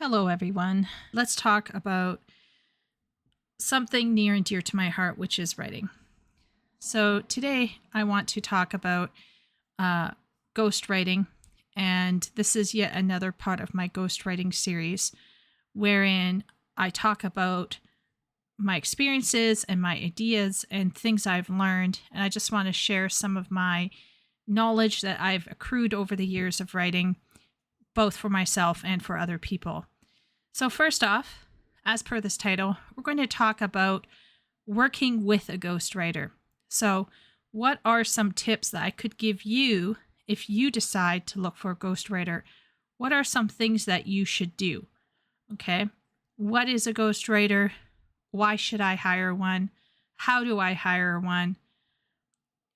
Hello, everyone. Let's talk about something near and dear to my heart, which is writing. So today I want to talk about ghostwriting, and this is yet another part of my ghostwriting series wherein I talk about my experiences and my ideas and things I've learned, and I just want to share some of my knowledge that I've accrued over the years of writing, both for myself and for other people. So first off, as per this title, we're going to talk about working with a ghostwriter. So what are some tips that I could give you if you decide to look for a ghostwriter? What are some things that you should do? Okay. What is a ghostwriter? Why should I hire one? How do I hire one?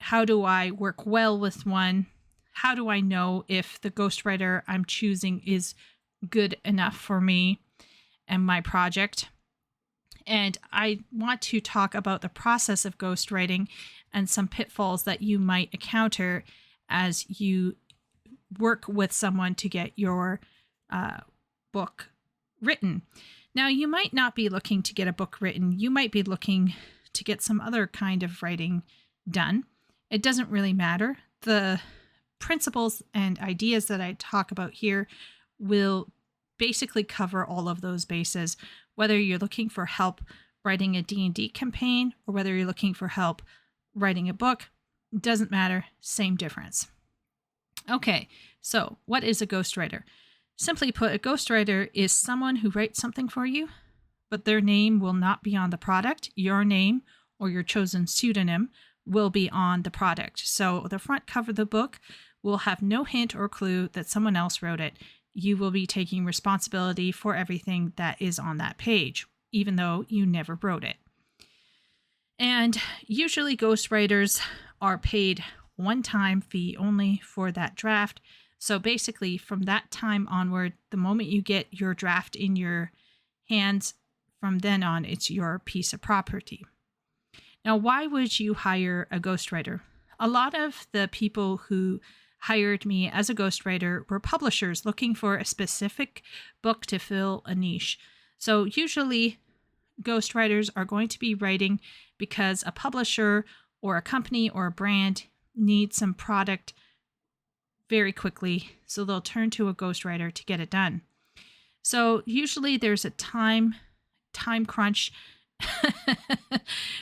How do I work well with one? How do I know if the ghostwriter I'm choosing is good enough for me and my project? And I want to talk about the process of ghostwriting and some pitfalls that you might encounter as you work with someone to get your book written. Now, you might not be looking to get a book written. You might be looking to get some other kind of writing done. It doesn't really matter. The principles and ideas that I talk about here will basically cover all of those bases, whether you're looking for help writing a D&D campaign or whether you're looking for help writing a book. Doesn't matter, same difference. Okay, so what is a ghostwriter? Simply put, a ghostwriter is someone who writes something for you, but their name will not be on the product. Your name or your chosen pseudonym will be on the product. So the front cover of the book will have no hint or clue that someone else wrote it. You will be taking responsibility for everything that is on that page, even though you never wrote it. And usually ghostwriters are paid one-time fee only for that draft. So basically from that time onward, the moment you get your draft in your hands, from then on, it's your piece of property. Now, why would you hire a ghostwriter? A lot of the people who hired me as a ghostwriter were publishers looking for a specific book to fill a niche. So usually ghostwriters are going to be writing because a publisher or a company or a brand needs some product very quickly, so they'll turn to a ghostwriter to get it done. So usually there's a time crunch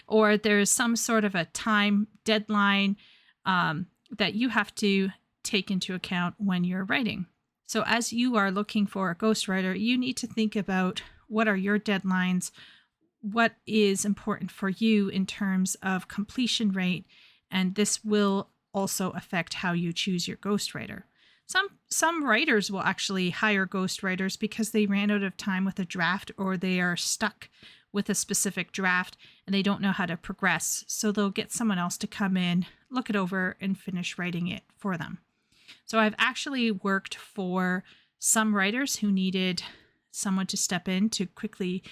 or there's some sort of a time deadline that you have to take into account when you're writing. So as you are looking for a ghostwriter, you need to think about what are your deadlines, what is important for you in terms of completion rate, and this will also affect how you choose your ghostwriter. Some writers will actually hire ghostwriters because they ran out of time with a draft or they are stuck with a specific draft and they don't know how to progress. So they'll get someone else to come in, look it over, and finish writing it for them. So I've actually worked for some writers who needed someone to step in to quickly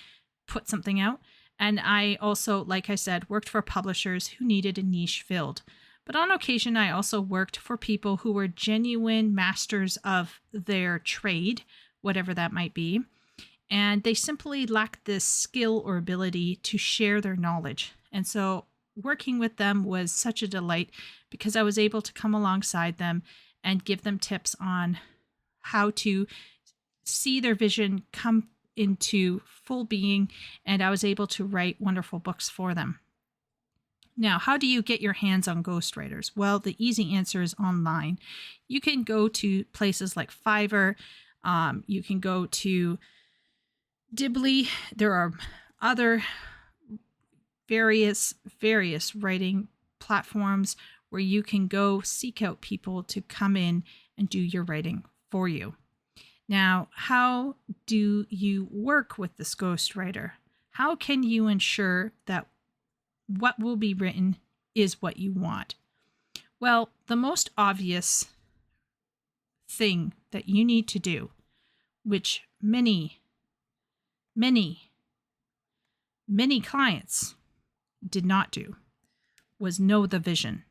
put something out. And I also, like I said, worked for publishers who needed a niche filled. But on occasion, I also worked for people who were genuine masters of their trade, whatever that might be. And they simply lacked the skill or ability to share their knowledge. And so working with them was such a delight because I was able to come alongside them and give them tips on how to see their vision come into full being. And I was able to write wonderful books for them. Now, how do you get your hands on ghostwriters? Well, the easy answer is online. You can go to places like Fiverr. You can go to Dibbly. There are other various writing platforms where you can go seek out people to come in and do your writing for you. Now, how do you work with this ghostwriter? How can you ensure that what will be written is what you want? Well, the most obvious thing that you need to do, which many clients did not do, was know the vision.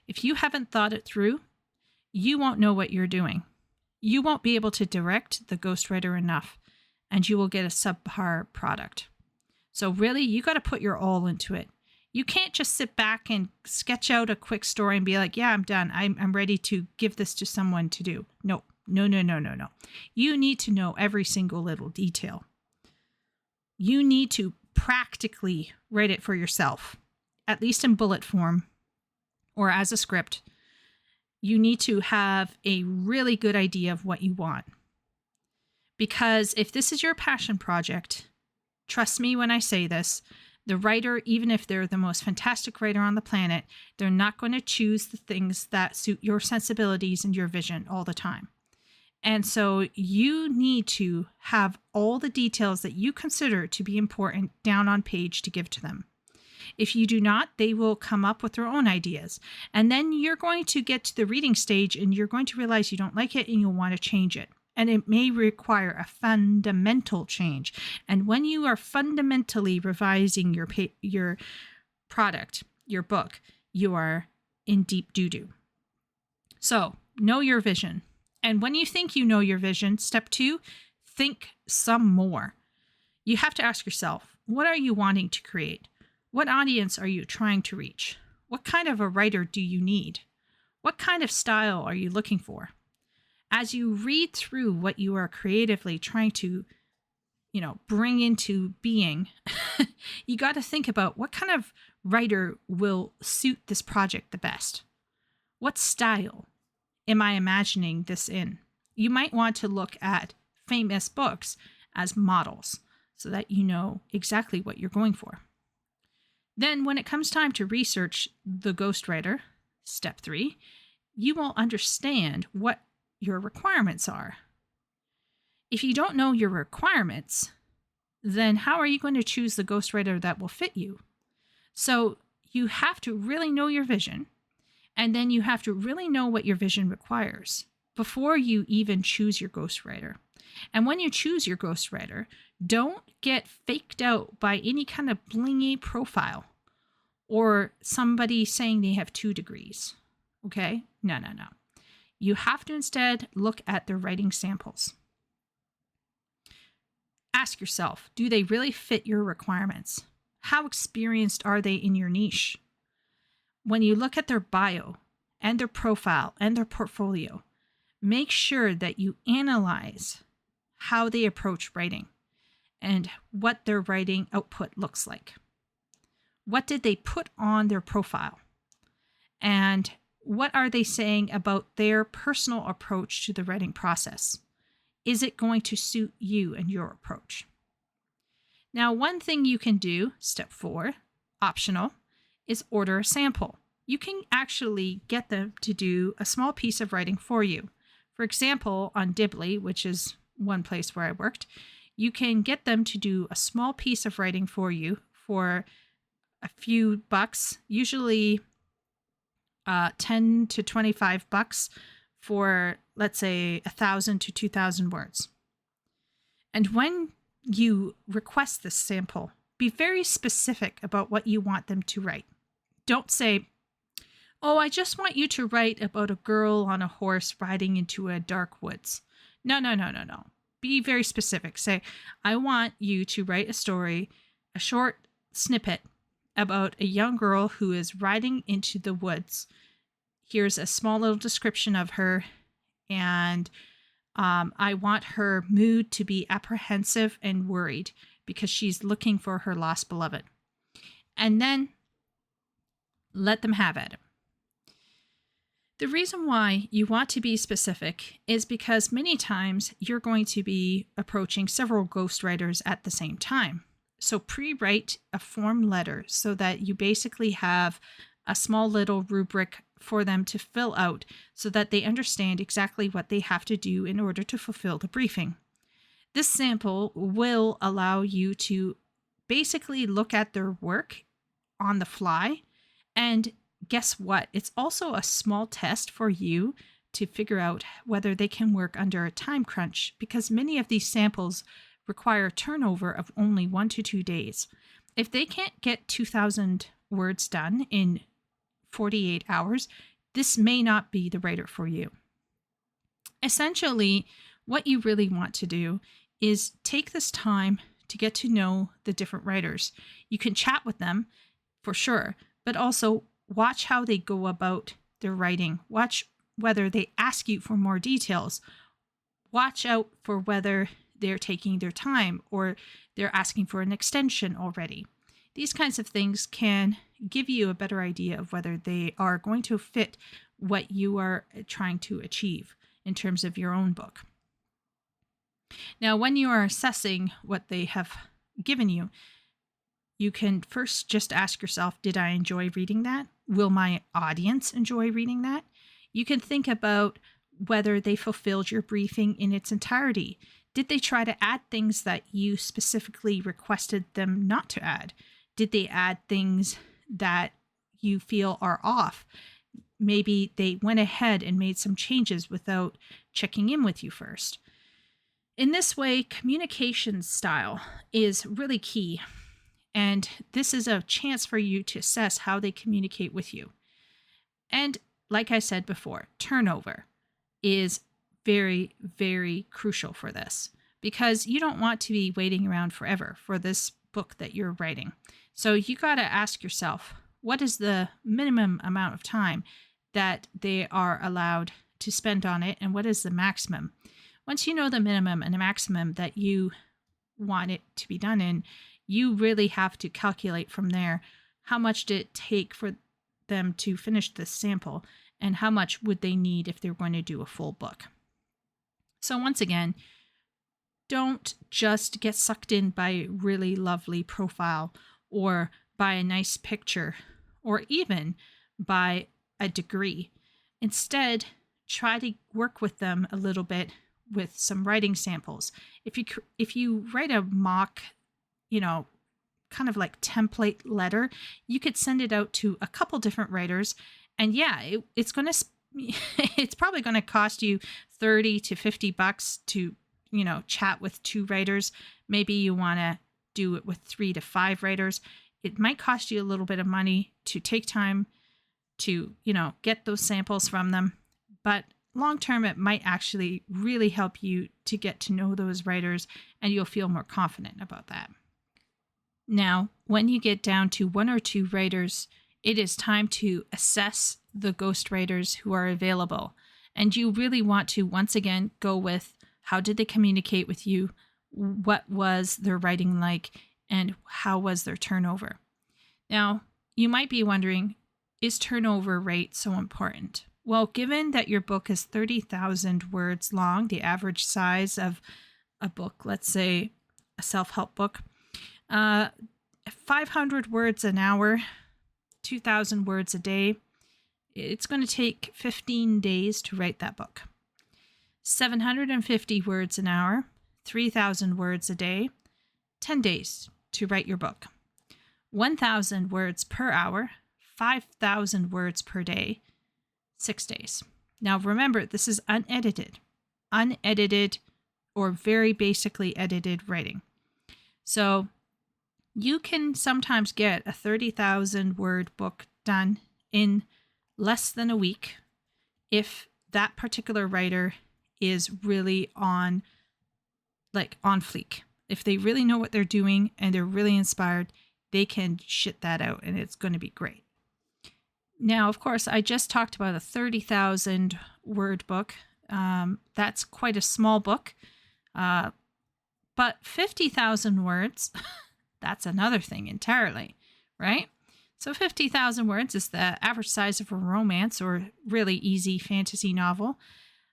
If you haven't thought it through, you won't know what you're doing. You won't be able to direct the ghostwriter enough. and you will get a subpar product. So really, you got to put your all into it. You can't just sit back and sketch out a quick story and be like, yeah, I'm done. I'm ready to give this to someone to do. No. You need to know every single little detail. You need to practically write it for yourself, at least in bullet form or as a script. You need to have a really good idea of what you want. Because if this is your passion project, trust me when I say this, the writer, even if they're the most fantastic writer on the planet, they're not going to choose the things that suit your sensibilities and your vision all the time. And so you need to have all the details that you consider to be important down on page to give to them. If you do not, they will come up with their own ideas. And then you're going to get to the reading stage and you're going to realize you don't like it and you'll want to change it. And it may require a fundamental change. And when you are fundamentally revising your product, your book, you are in deep doo-doo. So know your vision. And when you think you know your vision, step 2, think some more. You have to ask yourself, what are you wanting to create? What audience are you trying to reach? What kind of a writer do you need? What kind of style are you looking for? As you read through what you are creatively trying to, bring into being, you got to think about what kind of writer will suit this project the best. What style am I imagining this in? You might want to look at famous books as models so that you know exactly what you're going for. Then when it comes time to research the ghostwriter, step 3, you will understand what your requirements are. If you don't know your requirements, then how are you going to choose the ghostwriter that will fit you? So you have to really know your vision, and then you have to really know what your vision requires before you even choose your ghostwriter. And when you choose your ghostwriter, don't get faked out by any kind of blingy profile or somebody saying they have 2 degrees. Okay? No. You have to instead look at their writing samples. Ask yourself, do they really fit your requirements? How experienced are they in your niche? When you look at their bio and their profile and their portfolio, make sure that you analyze how they approach writing and what their writing output looks like. What did they put on their profile? And what are they saying about their personal approach to the writing process? Is it going to suit you and your approach? Now, one thing you can do, step 4, optional, is order a sample. You can actually get them to do a small piece of writing for you. For example, on Dibbly, which is one place where I worked, you can get them to do a small piece of writing for you for a few bucks, usually $10 to $25 for, let's say, 1,000 to 2,000 words. And when you request this sample, be very specific about what you want them to write. Don't say, oh, I just want you to write about a girl on a horse riding into a dark woods. No. Be very specific. Say, I want you to write a story, a short snippet about a young girl who is riding into the woods. Here's a small little description of her, and I want her mood to be apprehensive and worried because she's looking for her lost beloved. And then let them have at it. The reason why you want to be specific is because many times you're going to be approaching several ghostwriters at the same time. So pre-write a form letter so that you basically have a small little rubric for them to fill out so that they understand exactly what they have to do in order to fulfill the briefing. This sample will allow you to basically look at their work on the fly, and guess what? It's also a small test for you to figure out whether they can work under a time crunch, because many of these samples require turnover of only 1 to 2 days. If they can't get 2,000 words done in 48 hours, this may not be the writer for you. Essentially, what you really want to do is take this time to get to know the different writers. You can chat with them for sure, but also watch how they go about their writing. Watch whether they ask you for more details. Watch out for whether they're taking their time or they're asking for an extension already. These kinds of things can give you a better idea of whether they are going to fit what you are trying to achieve in terms of your own book. Now, when you are assessing what they have given you, you can first just ask yourself, did I enjoy reading that? Will my audience enjoy reading that? You can think about whether they fulfilled your briefing in its entirety. Did they try to add things that you specifically requested them not to add? Did they add things that you feel are off? Maybe they went ahead and made some changes without checking in with you first. In this way, communication style is really key. And this is a chance for you to assess how they communicate with you. And like I said before, turnover is very, very crucial for this, because you don't want to be waiting around forever for this book that you're writing. So you got to ask yourself, what is the minimum amount of time that they are allowed to spend on it, and what is the maximum? Once you know the minimum and the maximum that you want it to be done in, you really have to calculate from there how much did it take for them to finish this sample, and how much would they need if they're going to do a full book. So once again, don't just get sucked in by a really lovely profile or by a nice picture or even by a degree. Instead, try to work with them a little bit with some writing samples. If you write a mock, kind of like template letter, you could send it out to a couple different writers, and it's probably going to cost you $30 to $50 to chat with 2 writers. Maybe you want to do it with 3 to 5 writers. It might cost you a little bit of money to take time to get those samples from them, but long term it might actually really help you to get to know those writers, and you'll feel more confident about that. Now, when you get down to 1 or 2 writers, it is time to assess the ghostwriters who are available. And you really want to, once again, go with how did they communicate with you? What was their writing like? And how was their turnover? Now, you might be wondering, is turnover rate so important? Well, given that your book is 30,000 words long, the average size of a book, let's say a self-help book, 500 words an hour, 2,000 words a day, it's going to take 15 days to write that book. 750 words an hour, 3,000 words a day, 10 days to write your book. 1,000 words per hour, 5,000 words per day, 6 days. Now remember, this is unedited or very basically edited writing. So you can sometimes get a 30,000 word book done in less than a week if that particular writer is really on fleek. If they really know what they're doing and they're really inspired, they can shit that out and it's going to be great. Now, of course, I just talked about a 30,000 word book. That's quite a small book. But 50,000 words, that's another thing entirely, right? So 50,000 words is the average size of a romance or really easy fantasy novel.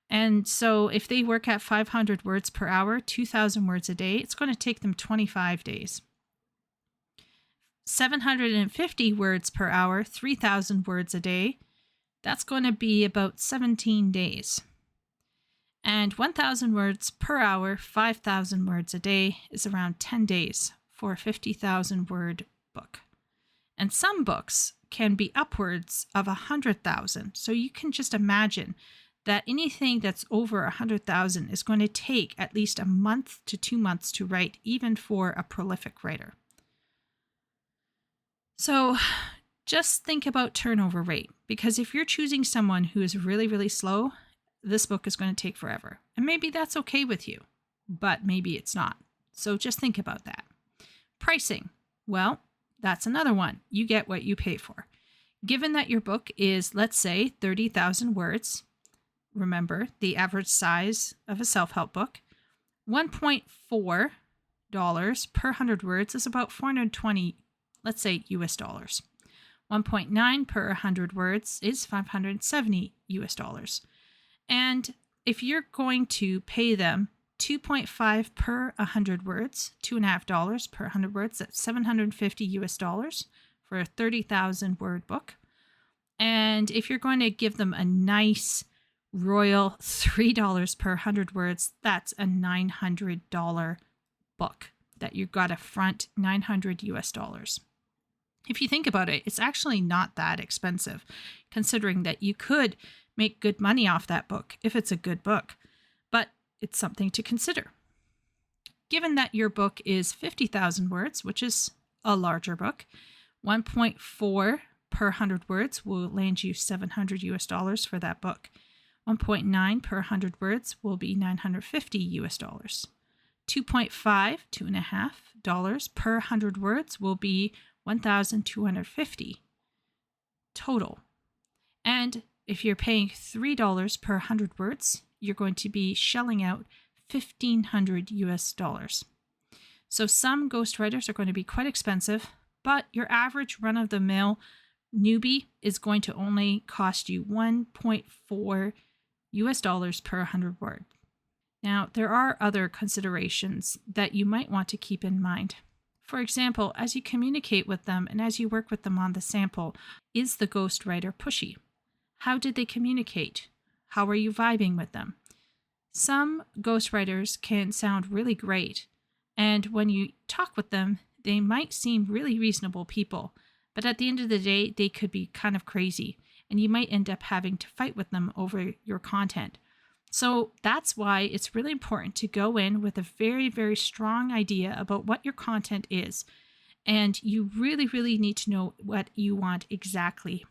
And so if they work at 500 words per hour, 2,000 words a day, it's going to take them 25 days. 750 words per hour, 3,000 words a day, that's going to be about 17 days. And 1,000 words per hour, 5,000 words a day is around 10 days for a 50,000 word book. And some books can be upwards of 100,000. So you can just imagine that anything that's over 100,000 is going to take at least a month to 2 months to write, even for a prolific writer. So just think about turnover rate, because if you're choosing someone who is really, really slow, this book is going to take forever. And maybe that's okay with you. but maybe it's not. So just think about that. Pricing. Well, that's another one. You get what you pay for. Given that your book is, let's say, 30,000 words, remember the average size of a self-help book, $1.4 per 100 words is about 420, let's say, US dollars. 1.9 per 100 words is 570 US dollars. And if you're going to pay them 2.5 per 100 words, $2.50 per 100 words, that's 750 US dollars for a 30,000 word book. And if you're going to give them a nice royal $3 per 100 words, that's a $900 book that you've got to front 900 US dollars. If you think about it, it's actually not that expensive, considering that you could make good money off that book if it's a good book, but it's something to consider. Given that your book is 50,000 words, which is a larger book, 1.4 per 100 words will land you 700 US dollars for that book. 1.9 per 100 words will be 950 US dollars. 2.5, $2.50 per 100 words will be 1,250 total. And if you're paying $3 per 100 words, you're going to be shelling out 1,500 US dollars. So some ghostwriters are going to be quite expensive, but your average run-of-the-mill newbie is going to only cost you 1.4 US dollars per 100 word. Now, there are other considerations that you might want to keep in mind. For example, as you communicate with them and as you work with them on the sample, is the ghostwriter pushy? How did they communicate? How are you vibing with them? Some ghostwriters can sound really great, and when you talk with them, they might seem really reasonable people, but at the end of the day, they could be kind of crazy, and you might end up having to fight with them over your content. So that's why it's really important to go in with a very, very strong idea about what your content is. And you really, really need to know what you want exactly,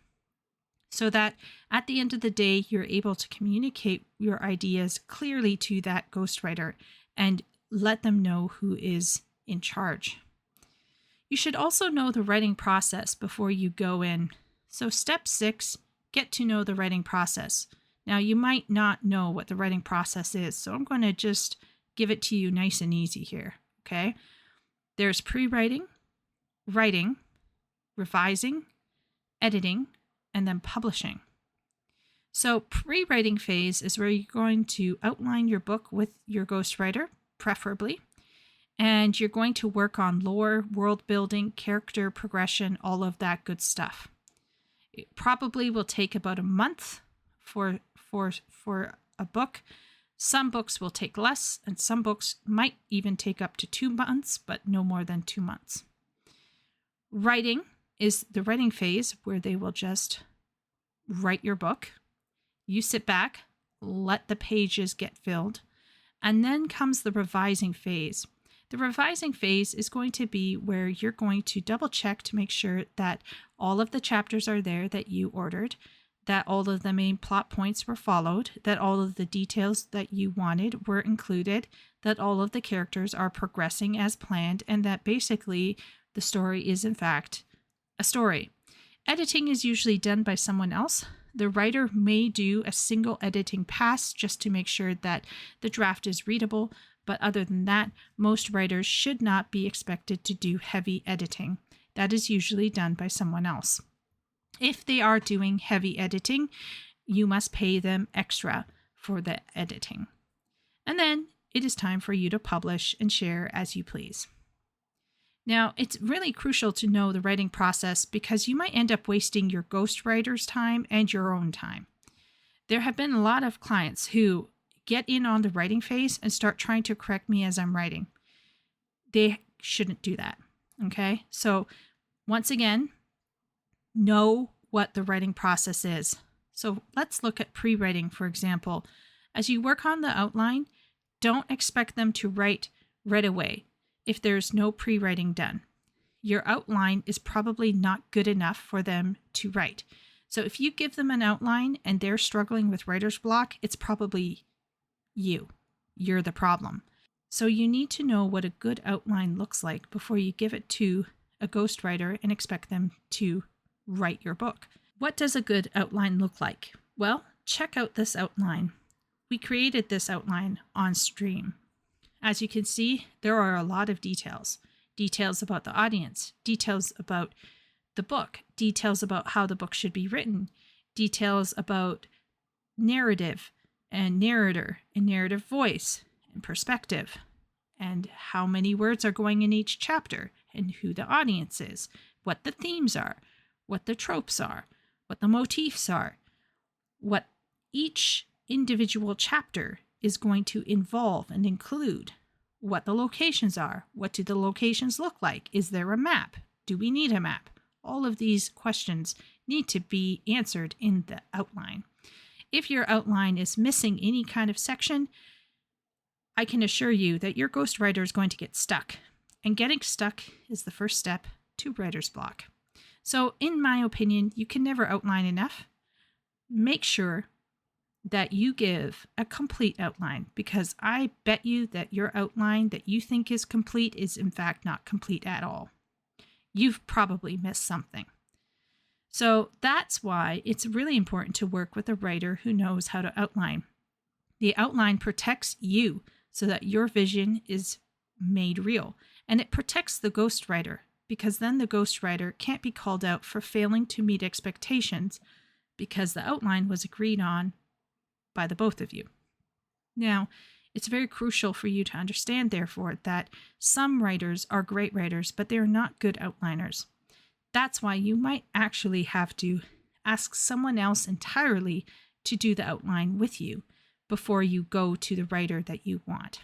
so that at the end of the day, you're able to communicate your ideas clearly to that ghostwriter and let them know who is in charge. You should also know the writing process before you go in. So step 6, get to know the writing process. Now, you might not know what the writing process is, so I'm going to just give it to you nice and easy here, okay? There's pre-writing, writing, revising, editing, and then publishing. So pre-writing phase is where you're going to outline your book with your ghostwriter, preferably, and you're going to work on lore, world building, character progression, all of that good stuff. It probably will take about a month for a book. Some books will take less, and some books might even take up to 2 months, but no more than 2 months. Writing is the writing phase where they will just write your book. You sit back, let the pages get filled, and then comes the revising phase. The revising phase is going to be where you're going to double check to make sure that all of the chapters are there that you ordered, that all of the main plot points were followed, that all of the details that you wanted were included, that all of the characters are progressing as planned, and that basically the story is in fact a story. Editing is usually done by someone else. The writer may do a single editing pass just to make sure that the draft is readable, but other than that, most writers should not be expected to do heavy editing. That is usually done by someone else. If they are doing heavy editing, you must pay them extra for the editing. And then it is time for you to publish and share as you please. Now, it's really crucial to know the writing process because you might end up wasting your ghostwriter's time and your own time. There have been a lot of clients who get in on the writing phase and start trying to correct me as I'm writing. They shouldn't do that, okay? So once again, know what the writing process is. So let's look at pre-writing, for example. As you work on the outline, don't expect them to write right away if there's no pre-writing done. Your outline is probably not good enough for them to write. So if you give them an outline and they're struggling with writer's block, it's probably you. You're the problem. So you need to know what a good outline looks like before you give it to a ghostwriter and expect them to write your book. What does a good outline look like? Well, check out this outline. We created this outline on stream. As you can see, there are a lot of details. Details about the audience, details about the book, details about how the book should be written, details about narrative and narrator and narrative voice and perspective, and how many words are going in each chapter, and who the audience is, what the themes are, what the tropes are, what the motifs are, what each individual chapter is going to involve and include, what the locations are, what do the locations look like, is there a map, do we need a map? All of these questions need to be answered in the outline. If your outline is missing any kind of section, I can assure you that your ghostwriter is going to get stuck. And getting stuck is the first step to writer's block. So in my opinion, you can never outline enough. Make sure that you give a complete outline, because I bet you that your outline that you think is complete is in fact not complete at all. You've probably missed something. So that's why it's really important to work with a writer who knows how to outline. The outline protects you so that your vision is made real, and it protects the ghostwriter, because then the ghostwriter can't be called out for failing to meet expectations because the outline was agreed on by the both of you. Now, it's very crucial for you to understand, therefore, that some writers are great writers, but they're not good outliners. That's why you might actually have to ask someone else entirely to do the outline with you before you go to the writer that you want.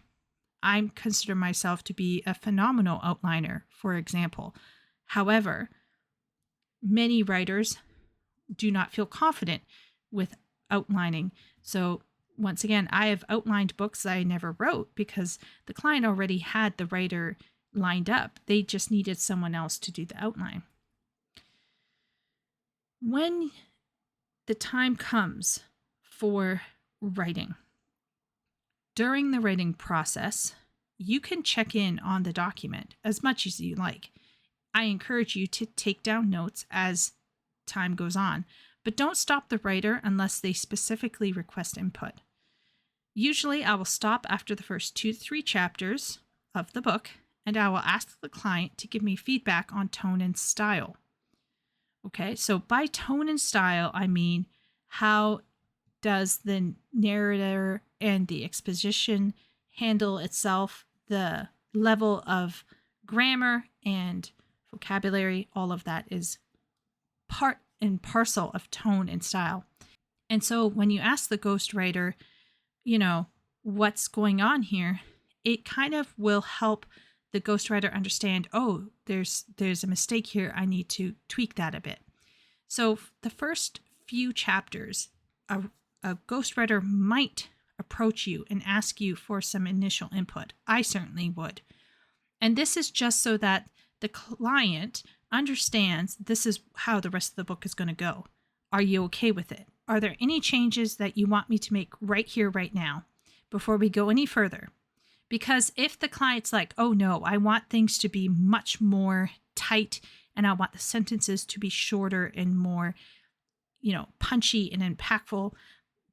I consider myself to be a phenomenal outliner, for example. However, many writers do not feel confident with outlining. So once again, I have outlined books I never wrote because the client already had the writer lined up. They just needed someone else to do the outline. When the time comes for writing, during the writing process, you can check in on the document as much as you like. I encourage you to take down notes as time goes on, but don't stop the writer unless they specifically request input. Usually I will stop after the first 2 to 3 chapters of the book, and I will ask the client to give me feedback on tone and style. Okay, so by tone and style, I mean, how does the narrator and the exposition handle itself, the level of grammar and vocabulary, all of that is part and parcel of tone and style. And so when you ask the ghostwriter, what's going on here, it kind of will help the ghostwriter understand, oh, there's a mistake here. I need to tweak that a bit. So the first few chapters, a ghostwriter might approach you and ask you for some initial input. I certainly would. And this is just so that the client understands this is how the rest of the book is going to go. Are you okay with it? Are there any changes that you want me to make right here, right now, before we go any further? Because if the client's like, oh no, I want things to be much more tight and I want the sentences to be shorter and more, punchy and impactful,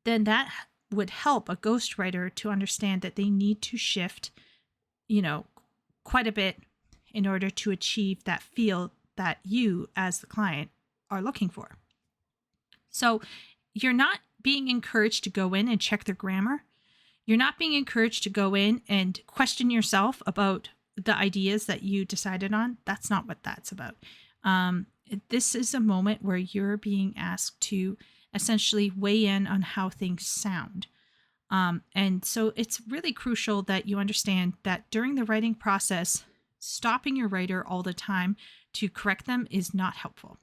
then that would help a ghostwriter to understand that they need to shift, quite a bit in order to achieve that feel that you as the client are looking for. So you're not being encouraged to go in and check their grammar. You're not being encouraged to go in and question yourself about the ideas that you decided on. That's not what that's about. This is a moment where you're being asked to essentially weigh in on how things sound. And so it's really crucial that you understand that during the writing process, stopping your writer all the time to correct them is not helpful.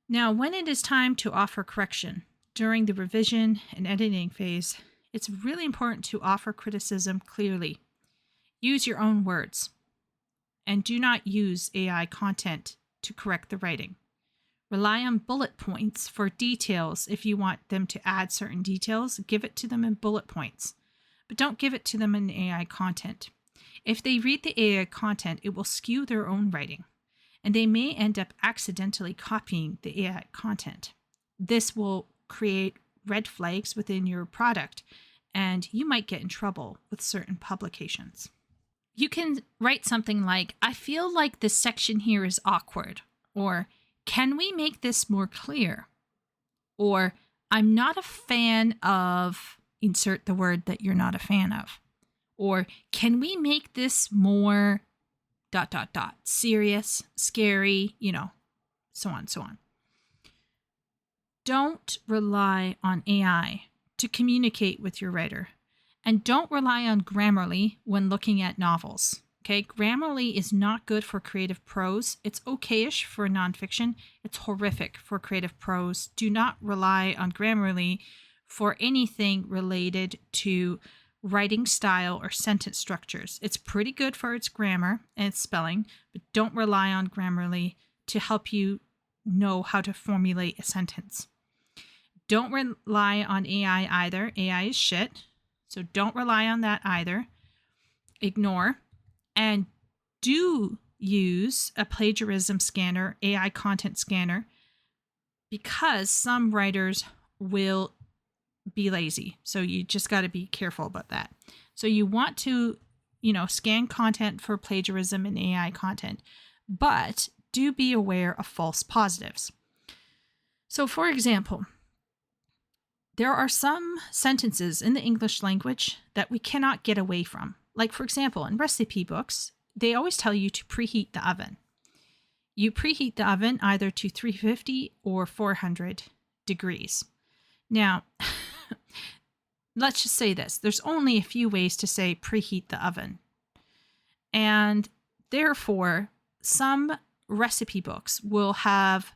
Now, when it is time to offer correction during the revision and editing phase, it's really important to offer criticism clearly. Use your own words, and do not use AI content to correct the writing. Rely on bullet points for details. If you want them to add certain details, give it to them in bullet points. but don't give it to them in AI content. If they read the AI content, it will skew their own writing, and they may end up accidentally copying the AI content. This will create red flags within your product, and you might get in trouble with certain publications. You can write something like, I feel like this section here is awkward, or can we make this more clear? Or I'm not a fan of, insert the word that you're not a fan of. Or can we make this more ... serious, scary, so on, so on. Don't rely on AI to communicate with your writer. And don't rely on Grammarly when looking at novels. Okay, Grammarly is not good for creative prose. It's okay-ish for nonfiction. It's horrific for creative prose. Do not rely on Grammarly for anything related to writing style or sentence structures. It's pretty good for its grammar and its spelling, but don't rely on Grammarly to help you know how to formulate a sentence. Don't rely on AI either. AI is shit. So don't rely on that either. Ignore. And do use a plagiarism scanner, AI content scanner, because some writers will be lazy. So you just got to be careful about that. So you want to, scan content for plagiarism and AI content, but do be aware of false positives. So for example, there are some sentences in the English language that we cannot get away from. Like, for example, in recipe books, they always tell you to preheat the oven. You preheat the oven either to 350 or 400 degrees. Now, let's just say this. There's only a few ways to say preheat the oven. And therefore, some recipe books will have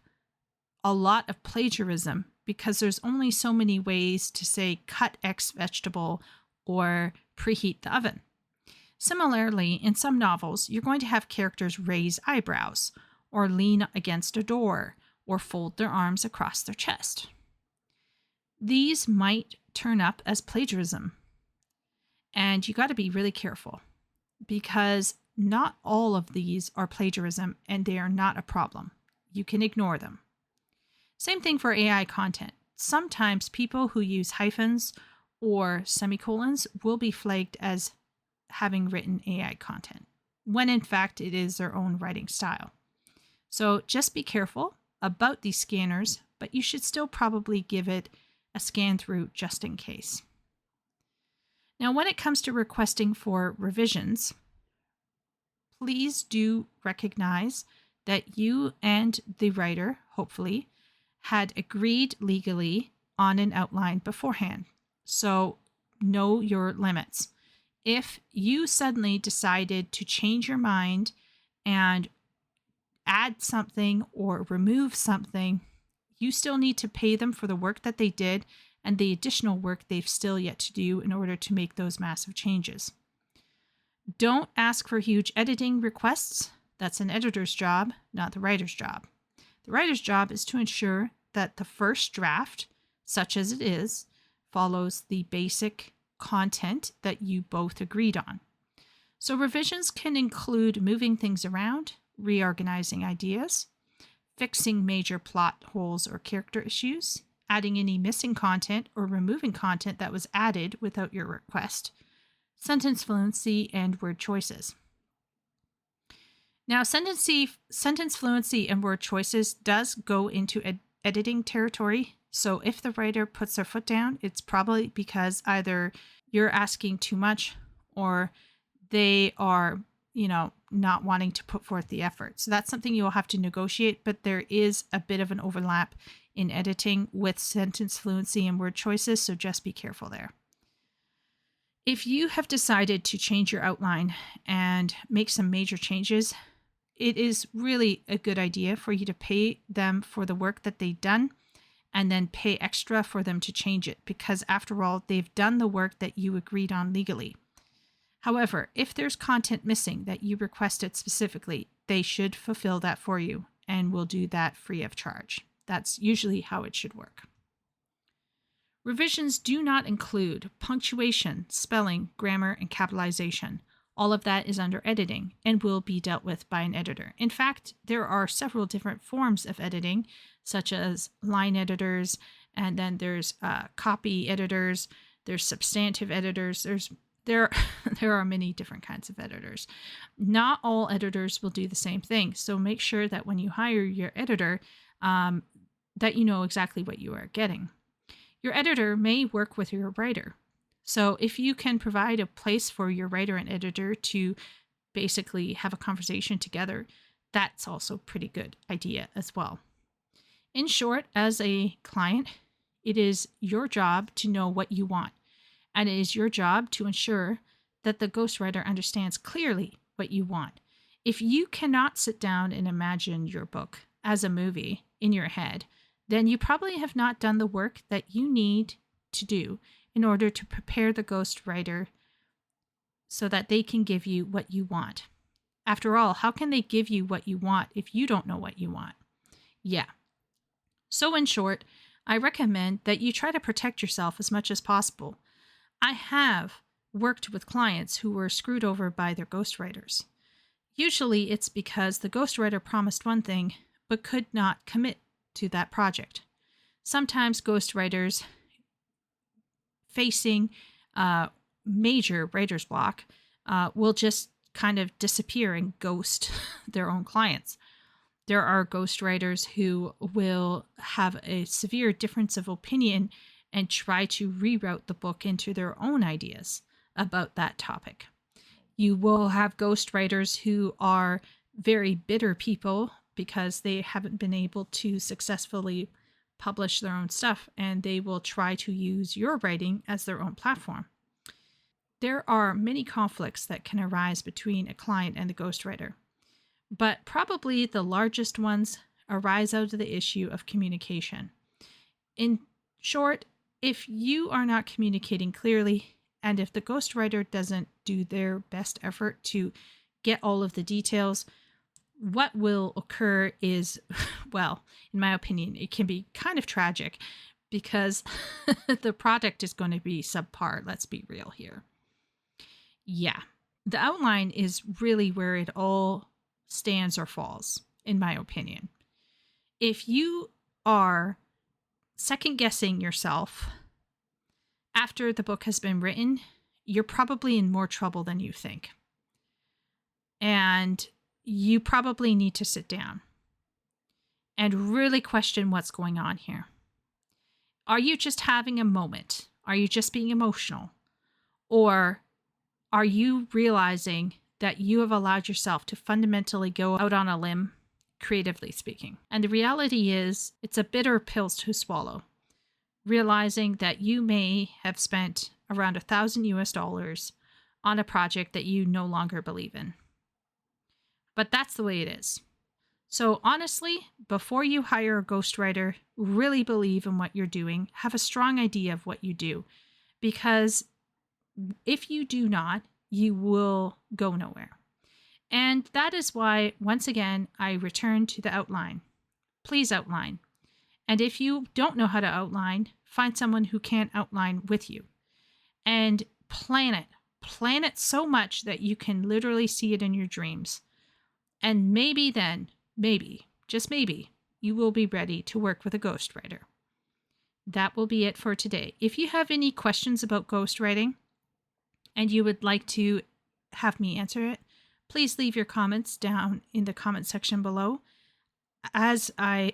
a lot of plagiarism because there's only so many ways to say cut X vegetable or preheat the oven. Similarly, in some novels, you're going to have characters raise eyebrows or lean against a door or fold their arms across their chest. These might turn up as plagiarism. And you got to be really careful because not all of these are plagiarism and they are not a problem. You can ignore them. Same thing for AI content. Sometimes people who use hyphens or semicolons will be flagged as having written AI content, when in fact it is their own writing style. So just be careful about these scanners, but you should still probably give it a scan through just in case. Now, when it comes to requesting for revisions, please do recognize that you and the writer, hopefully, had agreed legally on an outline beforehand. So know your limits. If you suddenly decided to change your mind and add something or remove something, you still need to pay them for the work that they did and the additional work they've still yet to do in order to make those massive changes. Don't ask for huge editing requests. That's an editor's job, not the writer's job. The writer's job is to ensure that the first draft, such as it is, follows the basic content that you both agreed on. So revisions can include moving things around, reorganizing ideas, fixing major plot holes or character issues, adding any missing content or removing content that was added without your request, sentence fluency, and word choices. Now, sentence fluency and word choices does go into editing territory. So if the writer puts their foot down, it's probably because either you're asking too much or they are, not wanting to put forth the effort. So that's something you'll have to negotiate, but there is a bit of an overlap in editing with sentence fluency and word choices, so just be careful there. If you have decided to change your outline and make some major changes, it is really a good idea for you to pay them for the work that they've done and then pay extra for them to change it, because after all, they've done the work that you agreed on legally. However, if there's content missing that you requested specifically, they should fulfill that for you and will do that free of charge. That's usually how it should work. Revisions do not include punctuation, spelling, grammar, and capitalization. All of that is under editing and will be dealt with by an editor. In fact, there are several different forms of editing, such as line editors, and then there's copy editors, there's substantive editors, there are many different kinds of editors. Not all editors will do the same thing, so make sure that when you hire your editor, that you know exactly what you are getting. Your editor may work with your writer. So if you can provide a place for your writer and editor to basically have a conversation together, that's also a pretty good idea as well. In short, as a client, it is your job to know what you want, and it is your job to ensure that the ghostwriter understands clearly what you want. If you cannot sit down and imagine your book as a movie in your head, then you probably have not done the work that you need to do in order to prepare the ghostwriter so that they can give you what you want. After all, how can they give you what you want if you don't know what you want? Yeah. So in short, I recommend that you try to protect yourself as much as possible. I have worked with clients who were screwed over by their ghostwriters. Usually it's because the ghostwriter promised one thing but could not commit to that project. Sometimes ghostwriters facing major writer's block will just kind of disappear and ghost their own clients. There are ghostwriters who will have a severe difference of opinion and try to reroute the book into their own ideas about that topic. You will have ghostwriters who are very bitter people because they haven't been able to successfully publish their own stuff, and they will try to use your writing as their own platform. There are many conflicts that can arise between a client and the ghostwriter, but probably the largest ones arise out of the issue of communication. In short, if you are not communicating clearly, and if the ghostwriter doesn't do their best effort to get all of the details, what will occur is, well, in my opinion, it can be kind of tragic because the product is going to be subpar. Let's be real here. Yeah, the outline is really where it all stands or falls, in my opinion. If you are second guessing yourself after the book has been written, you're probably in more trouble than you think. And you probably need to sit down and really question what's going on here. Are you just having a moment? Are you just being emotional? Or are you realizing that you have allowed yourself to fundamentally go out on a limb, creatively speaking? And the reality is, it's a bitter pill to swallow, realizing that you may have spent around $1,000 on a project that you no longer believe in. But that's the way it is. So honestly, before you hire a ghostwriter, really believe in what you're doing. Have a strong idea of what you do. Because if you do not, you will go nowhere. And that is why, once again, I return to the outline. Please outline. And if you don't know how to outline, find someone who can outline with you. And plan it. Plan it so much that you can literally see it in your dreams. And maybe then, maybe, just maybe, you will be ready to work with a ghostwriter. That will be it for today. If you have any questions about ghostwriting and you would like to have me answer it, please leave your comments down in the comment section below. As I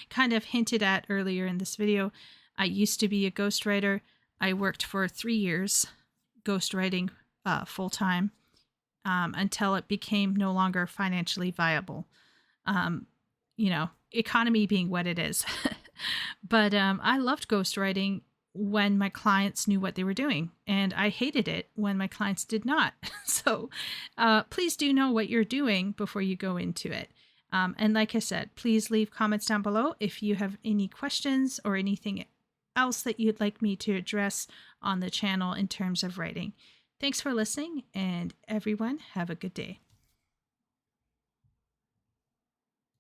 kind of hinted at earlier in this video, I used to be a ghostwriter. I worked for 3 years ghostwriting full-time. Until it became no longer financially viable. Economy being what it is. But I loved ghostwriting when my clients knew what they were doing, and I hated it when my clients did not. So please do know what you're doing before you go into it. And like I said, please leave comments down below if you have any questions or anything else that you'd like me to address on the channel in terms of writing. Thanks for listening, and everyone have a good day.